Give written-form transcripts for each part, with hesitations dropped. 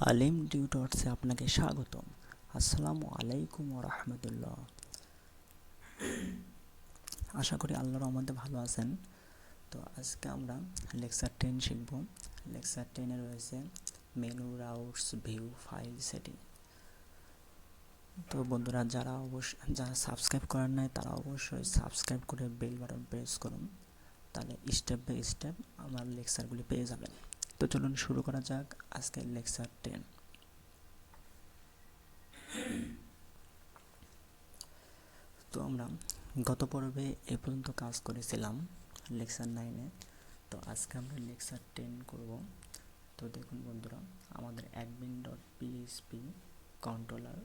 আলিম টিউটরসে আপনাকে স্বাগতম। আসসালামু আলাইকুম ওয়া রাহমাতুল্লাহ। আশা করি আল্লাহর রহমতে ভালো আছেন। তো আজকে আমরা লেকচার 10 শিখব। লেকচার 10-এ রয়েছে menu, routes, view, file, setting. তো বন্ধুরা, যারা সাবস্ক্রাইব করেন নাই তারা অবশ্যই সাবস্ক্রাইব করে বেল বাটন প্রেস করুন, তাহলে স্টেপ বাই স্টেপ আমার লেকচারগুলি পেয়ে যাবেন। তো চলুন শুরু করা যাক আজকের লেকচার 10। তো আমরা গত পর্বে এ পর্যন্ত কাজ করেছিলাম লেকচার 9-এ। তো আজকে আমরা লেকচার 10 করব। তো দেখুন বন্ধুরা, আমাদের admin.php কন্ট্রোলার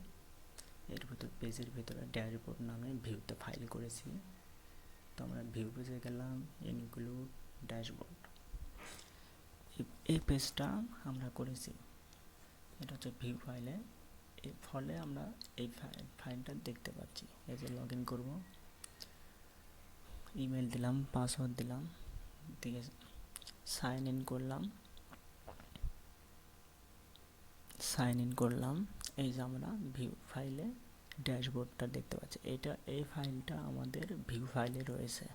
এর ভিতর পেজের ভিতরে ড্যাশবোর্ড নামে ভিউতে ফাইল করেছি। তো আমরা ভিউ পেজে গেলাম, ইনক্লুড ড্যাশবোর্ড। এই পেজটা আমরা করেছি, এটা হচ্ছে ভিউ ফাইলে। এর ফলে আমরা এই ফাইলটা দেখতে পাচ্ছি। এই যে লগ ইন করবো, ইমেল দিলাম, পাসওয়ার্ড দিলাম, দিয়ে সাইন ইন করলাম। এই যে আমরা ভিউ ফাইলে ড্যাশবোর্ডটা দেখতে পাচ্ছি। এই ফাইলটা আমাদের ভিউ ফাইলে রয়েছে।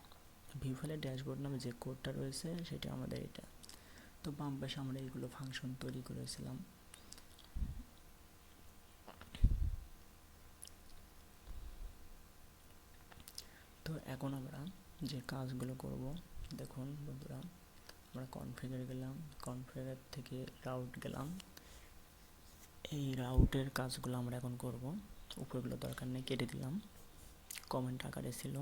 ভিউ ফাইলে ড্যাশবোর্ড নামে যে কোডটা রয়েছে সেটা আমাদের এটা। তো বাম পাশে আমরা এইগুলো ফাংশন তৈরি করেছিলাম। তো এখন আমরা যে কাজগুলো করব, দেখুন বন্ধুরা, আমরা কনফিগারে গেলাম, কনফিগার থেকে রাউট গেলাম। এই রাউটের কাজগুলো আমরা এখন করব। উপরগুলো দরকার নেই, কেটে দিলাম, কমেন্ট আকারে ছিল।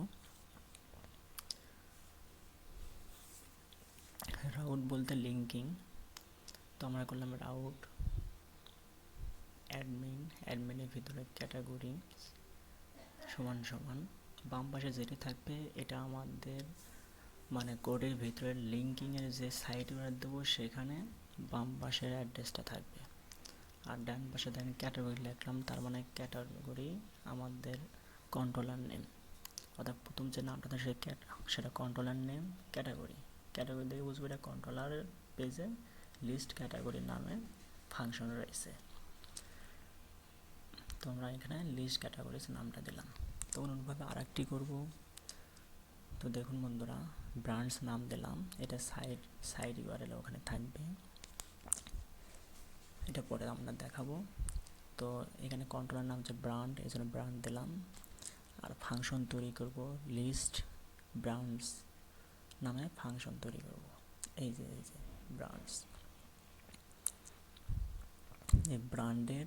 রাউট বলতে লিঙ্কিং। তো আমরা করলাম রাউট অ্যাডমিনের ভিতরে ক্যাটাগরি সমান সমান বাম পাশে যেটি থাকবে এটা আমাদের মানে কোডের ভিতরে লিঙ্কিংয়ের যে সাইট দেবো সেখানে বাম পাশের অ্যাড্রেসটা থাকবে। আর ডান পাশে দেখেন ক্যাটাগরি লিখলাম, তার মানে ক্যাটাগরি আমাদের কন্ট্রোলার নেম, অর্থাৎ প্রথম যে নামটা থাকে সেটা কন্ট্রোলার নেম। ক্যাটাগরি দেখে বুঝবো এটা কন্ট্রোলারের পেজে লিস্ট ক্যাটাগরি নামে ফাংশন রয়েছে। তো আমরা এখানে লিস্ট ক্যাটাগরিজ নামটা দিলাম। তো অনুরূপভাবে আরেকটি করব। তো দেখুন বন্ধুরা, ব্রান্ডস নাম দিলাম, এটা সাইড ইউআরএল ওখানে থাকবে, এটা পরে আমরা দেখাবো। তো এখানে কন্ট্রোলার নাম হচ্ছে ব্র্যান্ড, এই জন্য ব্র্যান্ড দিলাম। আর ফাংশন তৈরি করব, লিস্ট ব্র্যান্ডস নামে ফাংশন তৈরি করব। এই যে ব্র্যান্ডস, এই ব্র্যান্ডে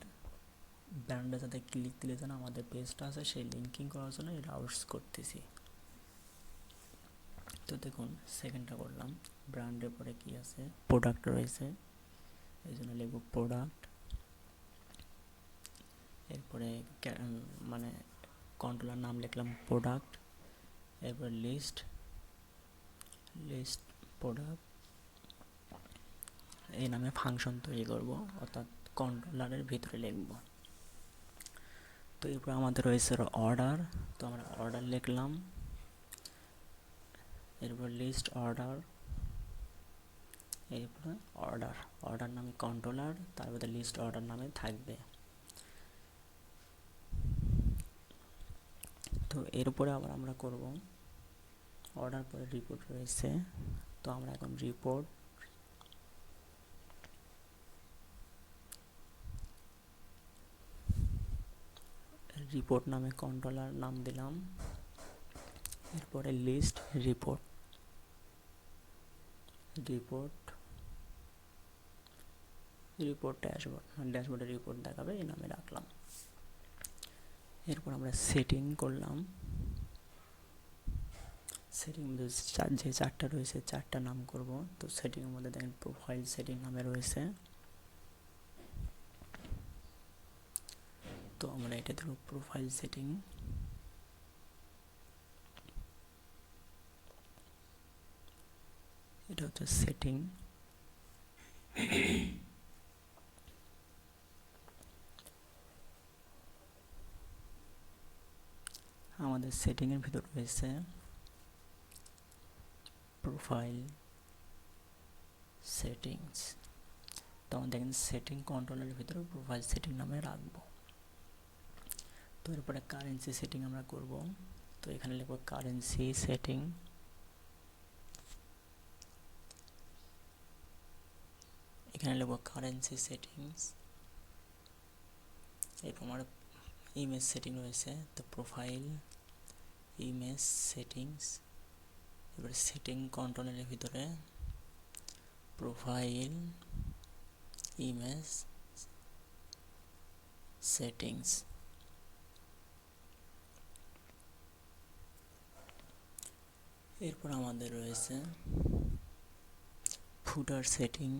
যাতে ক্লিক দিলে যেন আমাদের পেজটা আছে সেই লিঙ্কিং করার জন্য এই রাউটস করতেছি। তো দেখুন সেকেন্ডটা করলাম, ব্র্যান্ডের পরে কি আছে, প্রোডাক্ট রয়েছে, এই জন্য লিখব প্রোডাক্ট। এরপরে মানে কন্ট্রোলার নাম লিখলাম প্রোডাক্ট। এরপরে লিস্ট প্রোডাক্ট এই নামে ফাংশন তৈরি করব, অর্থাৎ কন্ট্রোলারের ভিতরে লিখব। তো এরপর আমাদের রয়েছে অর্ডার। তো আমরা অর্ডার লিখলাম, এরপর লিস্ট অর্ডার, এরপরে অর্ডার নামে কন্ট্রোলার, তারপরে লিস্ট অর্ডার নামে থাকবে। তো এরপরে আবার আমরা করব অর্ডার পরে রিপোর্ট রয়েছে। তো আমরা এখন রিপোর্ট নামে কন্ট্রোলার নাম দিলাম। এরপরে লিস্ট রিপোর্ট ড্যাশবোর্ডে রিপোর্ট দেখাবে এই নামে রাখলাম। এরপর আমরা সেটিং করলাম। সেটিং যে চারটা রয়েছে চারটা নাম করব। তো সেটিংয়ের মধ্যে দেখেন প্রোফাইল সেটিং নামে রয়েছে। তো আমরা এটা দেব প্রোফাইল সেটিং। এটা হচ্ছে সেটিং। আমাদের সেটিংয়ের ভিতর রয়েছে প্রোফাইল সেটিংস। তো আমরা দেখেন সেটিং কন্ট্রোলের ভিতরে প্রোফাইল সেটিং নামে রাখবো। তো এরপরে কারেন্সি সেটিং আমরা করব। তো এখানে লিখব কারেন্সি সেটিং, এখানে লিখব কারেন্সি সেটিংস। এরপর আমার ইমেজ সেটিং রয়েছে, তো প্রোফাইল ইমেজ সেটিংস। এবারে সেটিং কন্ট্রোলের ভিতরে প্রোফাইল ইমেজ সেটিংস। এরপর আমাদের রয়েছে ফুটার সেটিং,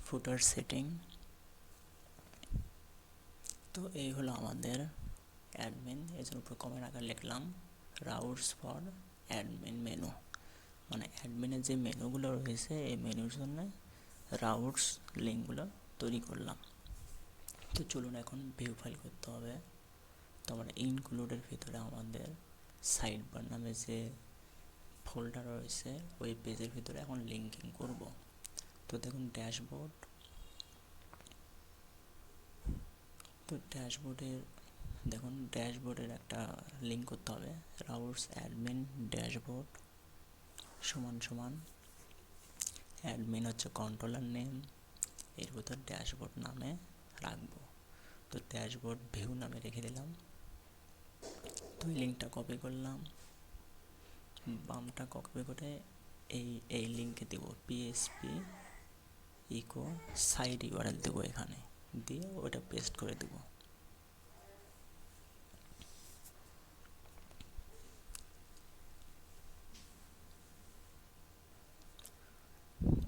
ফুটার সেটিং। তো এই হলো আমাদের অ্যাডমিন। এর জন্য উপরে কমেন্ট আকারে লিখলাম রাউটস ফর অ্যাডমিন মেনু, মানে অ্যাডমিনের যে মেনুগুলো রয়েছে এই মেনুর জন্য রাউটস লিঙ্কগুলো তৈরি করলাম। তো চলুন এখন ভিউ ফাইল করতে হবে। তো আমরা ইনক্লুডের ভিতরে আমাদের সাইড বার নামে যে ফোল্ডার রয়েছে ওই পেজের ভিতরে এখন লিঙ্কিং করব। তো দেখুন ড্যাশবোর্ড, তো ড্যাশবোর্ডের দেখুন ড্যাশবোর্ডের একটা লিঙ্ক করতে হবে, রাউটস অ্যাডমিন ড্যাশবোর্ড সমান সমান অ্যাডমিন হচ্ছে কন্ট্রোলার নেম, এর ভিতর ড্যাশবোর্ড নামে রাখবো। তো ড্যাশবোর্ড ভিউ নামে রেখে দিলাম। তো এই লিঙ্কটা কপি করলাম, বামটা কপি করে এই লিঙ্কে দেব পিএসপি ইকো সাইড ইউআরএল দেবো, এখানে দিয়ে ওটা পেস্ট করে দেব।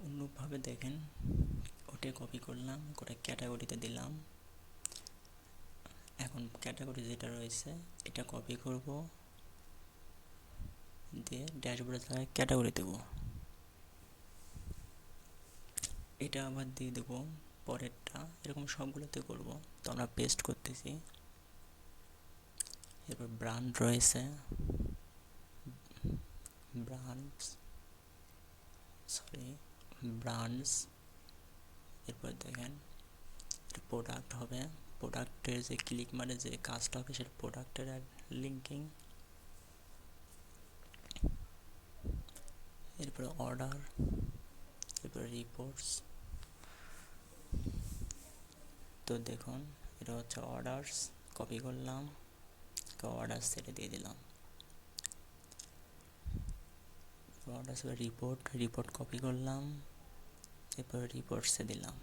অন্যভাবে দেখেন ওটা কপি করলাম, ওটা ক্যাটাগরিতে দিলাম। এখন ক্যাটাগরি যেটা রয়েছে এটা কপি করব, দিয়ে ড্যাশবোর্ডে জায়গায় ক্যাটাগরি দেব। এটা আবার দিয়ে দেবো পরেরটা, এরকম সবগুলোতে করব। তো আমরা পেস্ট করতেছি। এরপর ব্র্যান্ড রয়েছে, ব্রান্ডস। এরপর দেখেন প্রোডাক্ট হবে, প্রোডাক্টের যে ক্লিক মানে যে কাজটা হবে সেটা প্রোডাক্টের লিঙ্কিং। এরপরে অর্ডার, এরপরে রিপোর্টস। তো দেখুন এটা হচ্ছে অর্ডারস, কপি করলাম, অর্ডার সেটে দিয়ে দিলাম। অর্ডার রিপোর্ট কপি করলাম, এরপর রিপোর্টসে দিলাম।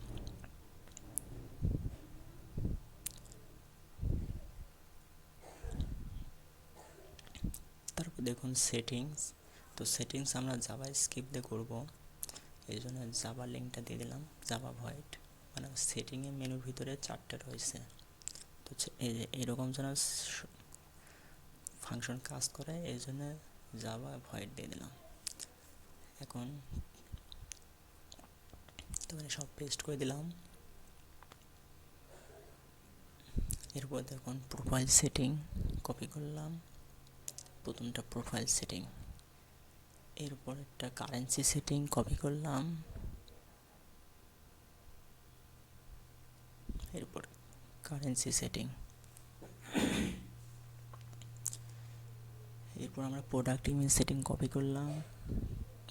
তারপর দেখুন সেটিংস, তো সেটিংস আমরা জাভা স্ক্রিপ্ট দিয়ে করবো, এই জন্য জাভা লিঙ্কটা দিয়ে দিলাম, জাভা ভয়েড। মানে সেটিংয়ের মেনুর ভিতরে 4টে রয়েছে, তো এরকম যেন ফাংশন কাজ করে এই জন্য জাভা ভয়েড দিয়ে দিলাম। এখন তো সব পেস্ট করে দিলাম। এরপর দেখুন প্রোফাইল সেটিং কপি করলাম, প্রথমটা প্রোফাইল সেটিং, এরপর একটা কারেন্সি সেটিং কপি করলাম, এরপর কারেন্সি সেটিং। এরপর আমরা প্রোডাক্ট ইমেজ সেটিং কপি করলাম,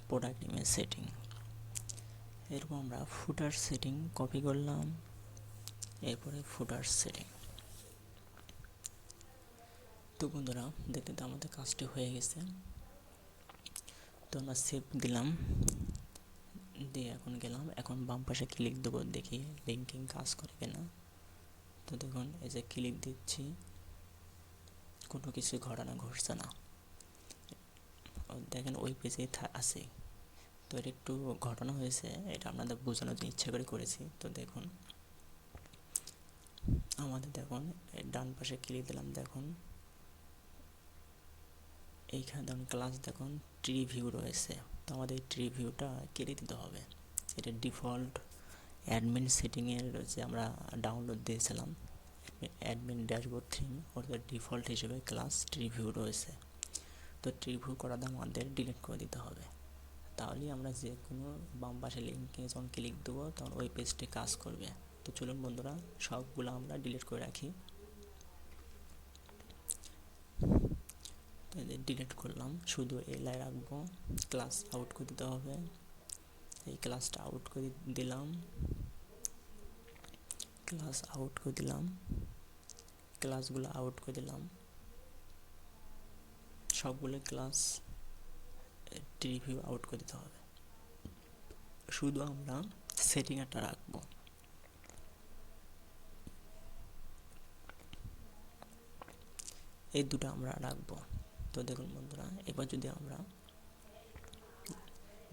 প্রোডাক্ট ইমেজ সেটিং। এরপর আমরা ফুটার সেটিং কপি করলাম, এরপরে ফুটার সেটিং। তো বন্ধুরা দেখতে তো আমাদের কাজটি হয়ে গেছে। তো আমরা সেভ দিলাম, দিয়ে এখন গেলাম, এখন বাম পাশে ক্লিক দেবো, দেখি লিঙ্কিং কাজ করে কিনা। তো দেখুন এই যে ক্লিক দিচ্ছি, কোনো কিছু ঘটনা ঘটছে না। দেখেন ওই পেজে আছে, তো এটা একটু ঘটনা হয়েছে, এটা আপনাদের বোঝানোর জন্য ইচ্ছা করে করেছি। তো দেখুন আমাদের দেখুন ডান পাশে ক্লিক দিলাম, দেখুন এইখানে দেখুন ক্লাস দেখুন ট্রি ভিউ রয়েছে। তো আমাদের ট্রি ভিউটা কেটে দিতে হবে। এটা ডিফল্ট অ্যাডমিন সেটিংয়ের যে আমরা ডাউনলোড দিয়েছিলাম অ্যাডমিন ড্যাশবোর্ড থিম, ওটাতে ডিফল্ট হিসেবে ক্লাস ট্রি ভিউ রয়েছে। তো তো ট্রিভিউ করাটা আমাদের ডিলিট করে দিতে হবে, তাহলেই আমরা যে কোনো বাম পাশে লিঙ্কে যখন ক্লিক দেবো তখন ওই পেজটি কাজ করবে। তো চলুন বন্ধুরা সবগুলো আমরা ডিলিট করে রাখি। তো ডিলিট করলাম, শুধু এলাই রাখবো, ক্লাস আউট করে দিতে হবে। এই ক্লাসটা আউট করে দিলাম, ক্লাস আউট করে দিলাম, ক্লাসগুলো আউট করে দিলাম, সবগুলো ক্লাস রিভিউ আউট করে দিতে হবে। শুধু আমরা সেটিংটা রাখবো। এই দুটো আমরা রাখবো। তো দেখুন বন্ধুরা, এবার যদি আমরা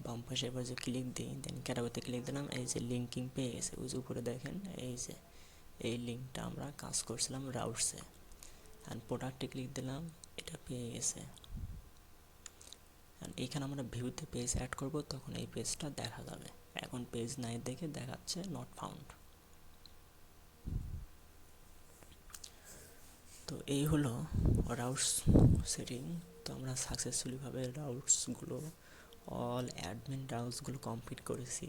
বাম পাশে এবার যে ক্লিক দিই, দেন ক্যাটাগরিতে ক্লিক দিলাম, এই যে লিঙ্কিং পেয়ে গেছে, ওই যে উপরে দেখেন এই যে এই লিঙ্কটা আমরা কাজ করছিলাম রাউটসে, অ্যান্ড প্রোডাক্টে ক্লিক দিলাম, এটা পেয়ে গেছে। অ্যান্ড এখানে আমরা ভিউতে পেজ অ্যাড করব, তখন এই পেজটা দেখা যাবে। এখন পেজ নাই দেখে দেখাচ্ছে নট ফাউন্ড। তো এই হলো রাউটস সেটিং। তো আমরা সাকসেসফুলিভাবে রাউটসগুলো অল অ্যাডমিন রাউটসগুলো কমপ্লিট করেছি।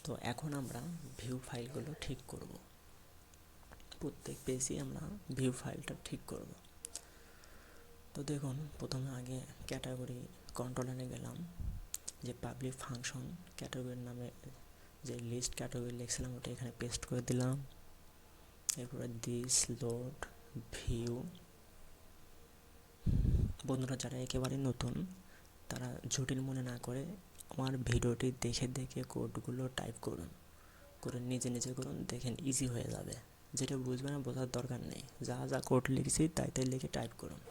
তো এখন আমরা ভিউ ফাইলগুলো ঠিক করব, প্রত্যেক পেজে আমরা ভিউ ফাইলটা ঠিক করব। তো দেখুন প্রথমে আগে ক্যাটাগরি কন্ট্রোলারে গেলাম, যে পাবলিক ফাংশন ক্যাটাগরির নামে যে লিস্ট ক্যাটাগরি লিখছিলাম ওটা এখানে পেস্ট করে দিলাম। এরপরে দিস লোড ভিউ। বন্ধুরা যারা একেবারে নতুন তারা জটিল মনে না করে আমার ভিডিওটি দেখে দেখে কোডগুলো টাইপ করুন, করে নিজে নিজে করুন, দেখেন ইজি হয়ে যাবে। যেটা বুঝবে না বোঝার দরকার নেই, যা যা কোড লিখেছি তাই তাই লিখে টাইপ করুন,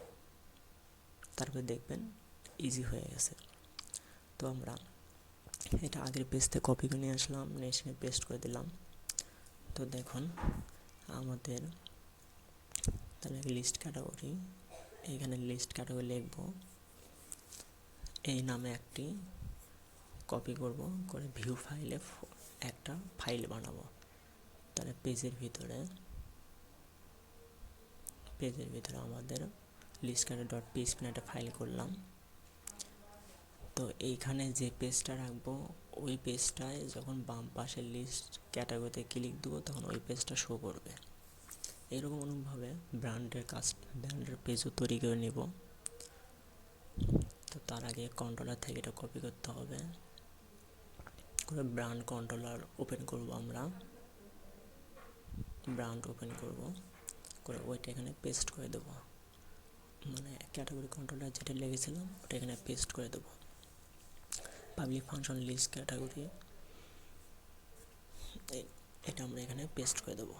তারপরে দেখবেন ইজি হয়ে গেছে। তো আমরা এটা আগের পেজ থেকে কপি করে নিয়ে আসলাম, নিয়ে পেস্ট করে দিলাম। তো দেখুন আমাদের তাহলে লিস্ট ক্যাটাগরি, এইখানে লিস্ট ক্যাটাগরি লিখব, এই নামে একটি কপি করব, করে ভিউ ফাইলে একটা ফাইল বানাবো। তাহলে পেজের ভিতরে আমাদের লিস্ট ক্যাটাগরি ডট পিএইচপি একটা ফাইল করলাম। তো এইখানে যে পেজটা রাখবো ওই পেজটায় যখন বাম পাশে লিস্ট ক্যাটাগরিতে ক্লিক দেবো তখন ওই পেজটা শো করবে। এইরকম অনুভাবে ব্র্যান্ডের পেজও তৈরি করে নিব। তো তার আগে কন্ট্রোলার থেকে এটা কপি করতে হবে, করে ব্র্যান্ড কন্ট্রোলার ওপেন করব, আমরা ব্র্যান্ড ওপেন করব, করে ওইটা এখানে পেস্ট করে দেবো, মানে ক্যাটাগরি কন্ট্রোলার যেটা লেগেছিলাম ওটা এখানে পেস্ট করে দেবো। পাবলিক ফাংশন লিস্ট ক্যাটাগরি এটা আমরা এখানে পেস্ট করে দেবো।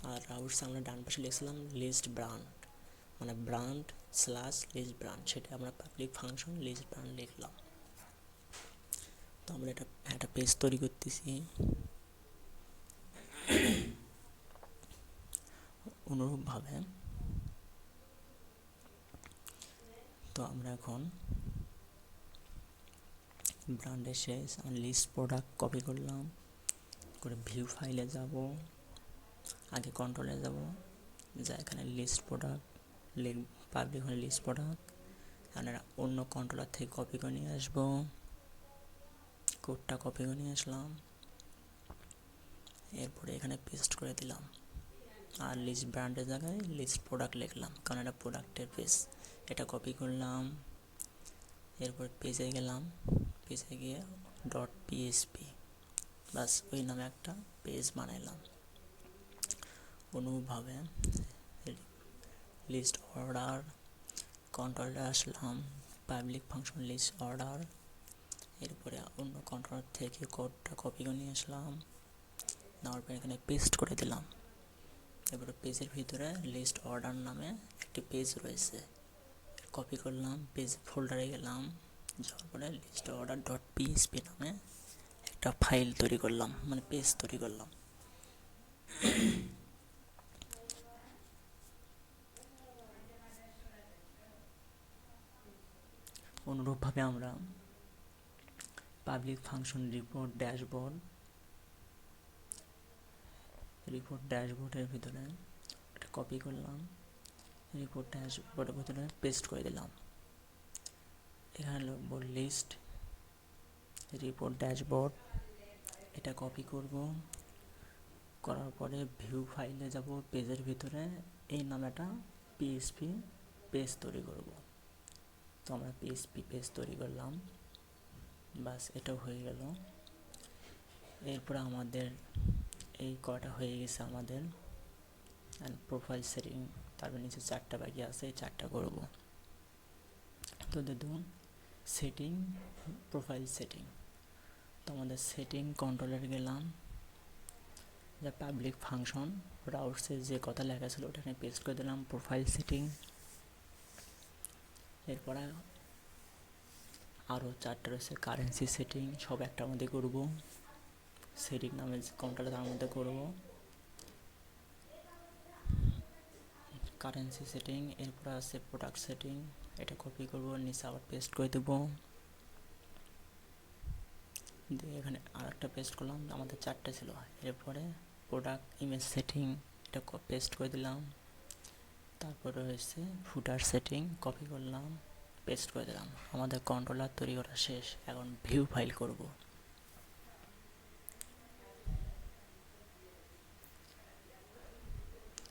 আর রাউটস আমরা ডান পাশে লিখছিলাম লিস্ট ব্র্যান্ড, মানে ব্র্যান্ড স্ল্যাশ লিস্ট ব্র্যান্ড, সেটা আমরা পাবলিক ফাংশন লিস্ট ব্র্যান্ড লিখলাম। তো আমরা এটা একটা পেজ তৈরি করতেছি। অনুরূপভাবে তো আমরা এখন ব্র্যান্ডের শেষ লিস্ট প্রোডাক্ট কপি করলাম, করে ভিউ ফাইলে যাব, আগে কন্ট্রোলে যাব, যা এখানে লিস্ট প্রোডাক্ট পাবলিক হলে লিস্ট প্রোডাক্ট, আমরা অন্য কন্ট্রোলার থেকে কপি করে নিয়ে আসবো, কোডটা কপি করে নিয়ে আসলাম, এরপরে এখানে পেস্ট করে দিলাম। আর লিস্ট ব্র্যান্ডের জায়গায় লিস্ট প্রোডাক্ট লিখলাম, কারণ এটা প্রোডাক্টের পেজ। এটা কপি করলাম, এরপর পেজে গেলাম, পেজে গিয়ে ডট পিএইচপি বাস ওই নামে একটা পেজ বানাইলাম। অনুভাবে লিস্ট অর্ডার কন্ট্রোলে আসলাম, পাবলিক ফাংশন লিস্ট অর্ডার, এরপরে অন্য কন্ট্রোলার থেকে কোডটা কপি করে নিয়ে আসলাম, নেওয়ার পর এখানে পেস্ট করে দিলাম। এবারে পেজের ভিতরে লিস্ট অর্ডার নামে একটি পেজ রয়েছে, কপি করলাম, পেজ ফোল্ডারে গেলাম, যাওয়ার পরে লিস্ট অর্ডার ডট পিএইচপি নামে একটা ফাইল তৈরি করলাম, মানে পেজ তৈরি করলাম। অনুরূপভাবে আমরা পাবলিক ফাংশন রিপোর্ট ড্যাশবোর্ডের ভিতরে এটা কপি করলাম, রিপোর্ট ড্যাশবোর্ডের ভিতরে পেস্ট করে দিলাম। লিস্ট, রিপোর্ট ড্যাশবোর্ড, এটা কপি করব। করার পরে ভিউ ফাইলে যাব, পেজের ভিতরে এই নামেটা পিএসপি পেজ তৈরি করব। তো আমরা পিএসপি পেজ তৈরি করলাম, বাস এটাও হয়ে গেল। এরপরে আমাদের এই কটা হয়ে গেছে আমাদের, প্রোফাইল সেটিং, তারপর নিচে 4টা বাকি আছে, এই 4টা করব। তো দেখুন সেটিং, প্রোফাইল সেটিং। তো আমাদের সেটিং কন্ট্রোলের গেলাম, যা পাবলিক ফাংশন রাউটসে যে কথা লেখা ছিল ওটা নিয়ে পেস্ট করে দিলাম, প্রোফাইল সেটিং। এরপরে আরও 4টা রয়েছে কারেন্সি সেটিং, সব একটার মধ্যে করব। সেটিং নামে কন্ট্রোলে তার মধ্যে করব কারেন্সি সেটিং। এরপর আছে প্রোডাক্ট সেটিং, এটা কপি করব, নিচে আবার পেস্ট করে দেবো। দিয়ে এখানে আর একটা পেস্ট করলাম, আমাদের 4টা ছিল। এরপরে প্রোডাক্ট ইমেজ সেটিং, এটা পেস্ট করে দিলাম। তারপর রয়েছে ফুটার সেটিং, কপি করলাম, পেস্ট করে দিলাম। আমাদের কন্ট্রোলার তৈরি করা শেষ, এখন ভিউ ফাইল করব।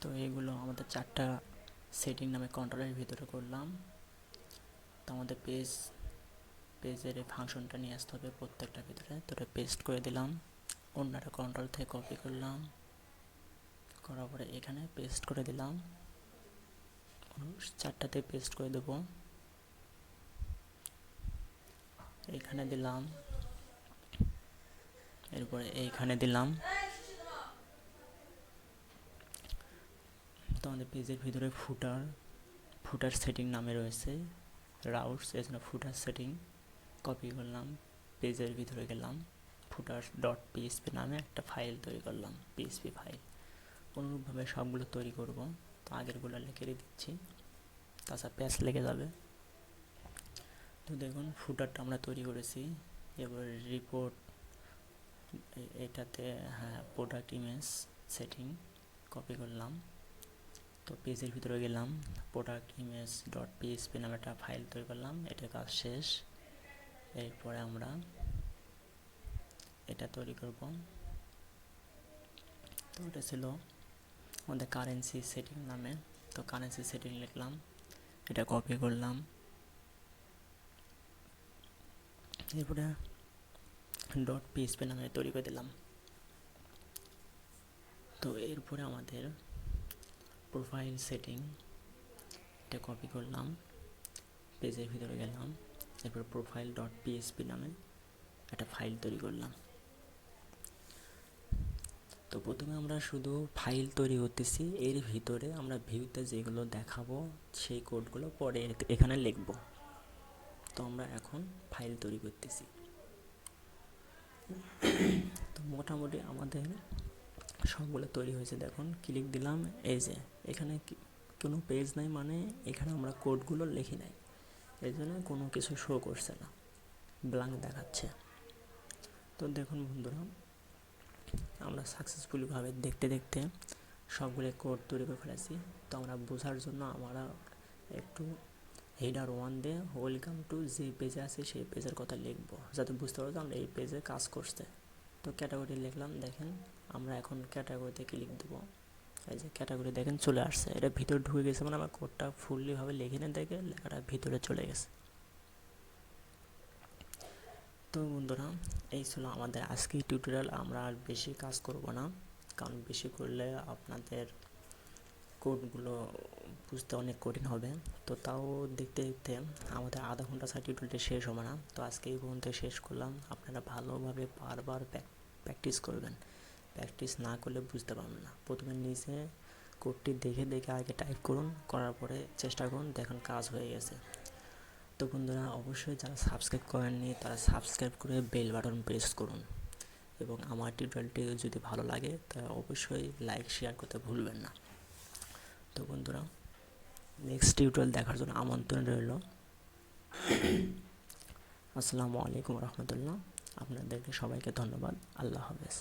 তো এইগুলো আমাদের 4টা সেটিং নামে কন্ট্রোলের ভিতরে করলাম। তো আমাদের পেজের এই ফাংশনটা নিয়ে আসতে হবে প্রত্যেকটার ভিতরে, তো এটা পেস্ট করে দিলাম। অন্যটা কন্ট্রোল থেকে কপি করলাম, করার পরে এখানে পেস্ট করে দিলাম। 4টাতে পেস্ট করে দেবো, এখানে দিলাম, এরপরে এইখানে দিলাম। তো আমাদের পেজের ভিতরে ফুটার সেটিং নামে রয়েছে রাউটস, এই জন্য ফুটার সেটিং কপি করলাম, পেজের ভিতরে গেলাম, ফুটার ডট পিএসপি নামে একটা ফাইল তৈরি করলাম, পিএসপি ফাইল। অনুরূপভাবে সবগুলো তৈরি করব। তো আগেরগুলো লিখে দিচ্ছি, তাছাড়া পেজ লেগে যাবে। তো দেখুন ফুটারটা আমরা তৈরি করেছি। এবার রিপোর্ট, এটাতে হ্যাঁ প্রোডাক্ট ইমেজ সেটিং কপি করলাম। তো পেজের ভিতরে গেলাম, প্রোডাক্ট ইমেজ ডট পিএসপি নামে একটা ফাইল তৈরি করলাম, এটা কাজ শেষ। এরপরে আমরা এটা তৈরি করব। তো এটা ছিল আমাদের কারেন্সি সেটিং নামে। তো কারেন্সি সেটিং লিখলাম, এটা কপি করলাম, এরপরে ডট পিএসপি নামে তৈরি করে দিলাম। তো এরপরে আমাদের প্রোফাইল সেটিং, এটা কপি করলাম, পেজের ভিতরে গেলাম, এরপর প্রোফাইল ডট পিএসপি নামে একটা ফাইল তৈরি করলাম। তো প্রথমে আমরা শুধু ফাইল তৈরি করতেছি, এর ভিতরে আমরা ভিউতে যেগুলো দেখাবো সেই কোডগুলো পরে এখানে লিখব। তো আমরা এখন ফাইল তৈরি করতেছি। তো মোটামুটি আমাদের সবগুলো তৈরি হয়েছে, দেখুন ক্লিক দিলাম, এই যে এখানে কোনো পেজ নাই, মানে এখানে আমরা কোডগুলো লিখি নাই, এই জন্য কোনো কিছু শো করছে না, ব্ল্যাঙ্ক দেখাচ্ছে। তো দেখুন বন্ধুরা, আমরা সাকসেসফুলিভাবে দেখতে দেখতে সবগুলো কোড তৈরি করে ফেলেছি। তো আমরা বোঝার জন্য আমরা একটু হেডার 1 দিয়ে ওয়েলকাম টু যে পেজে আছে সেই পেজের কথা লিখবো, যাতে বুঝতে পারবো আমরা এই পেজে কাজ করছে। তো ক্যাটাগরি লিখলাম, দেখেন আমরা এখন ক্যাটাগরিতে ক্লিক দেবো, এই যে ক্যাটাগরি দেখেন চলে আসছে, এটা ভিতরে ঢুকে গেছে, মানে আমার কোডটা ফুললিভাবে লিখে নিয়ে দেখে লেখাটা ভিতরে চলে গেছে। তো বন্ধুরা, এই ছিল আমাদের আজকের টিউটোরিয়াল। আমরা আর বেশি কাজ করব না, কারণ বেশি করলে আপনাদের কোডগুলো বুঝতে অনেক কঠিন হবে। তো তাও দেখতে দেখতে আমাদের আধা ঘন্টা ছাড়া টিউটোরিয়ালটা শেষ হবে না। তো আজকে এই পর্যন্ত শেষ করলাম। আপনারা ভালোভাবে বারবার প্র্যাকটিস করবেন, প্র্যাকটিস না করলে বুঝতে পারবেন না। প্রথমে নিজে কোডটি দেখে দেখে আগে টাইপ করুন, করার পরে চেষ্টা করুন, দেখুন কাজ হয়ে গেছে। তো বন্ধুরা, অবশ্যই যারা সাবস্ক্রাইব করেননি তারা সাবস্ক্রাইব করে বেল বাটন প্রেস করুন, এবং আমার টিউটোরিয়ালটি যদি ভালো লাগে তাহলে অবশ্যই লাইক শেয়ার করতে ভুলবেন না। তো বন্ধুরা, নেক্সট টিউটোরিয়াল দেখার জন্য আমন্ত্রণ রইল। আসসালামু আলাইকুম রহমতুল্লাহ। আপনাদেরকে সবাইকে ধন্যবাদ। আল্লাহ হাফেজ।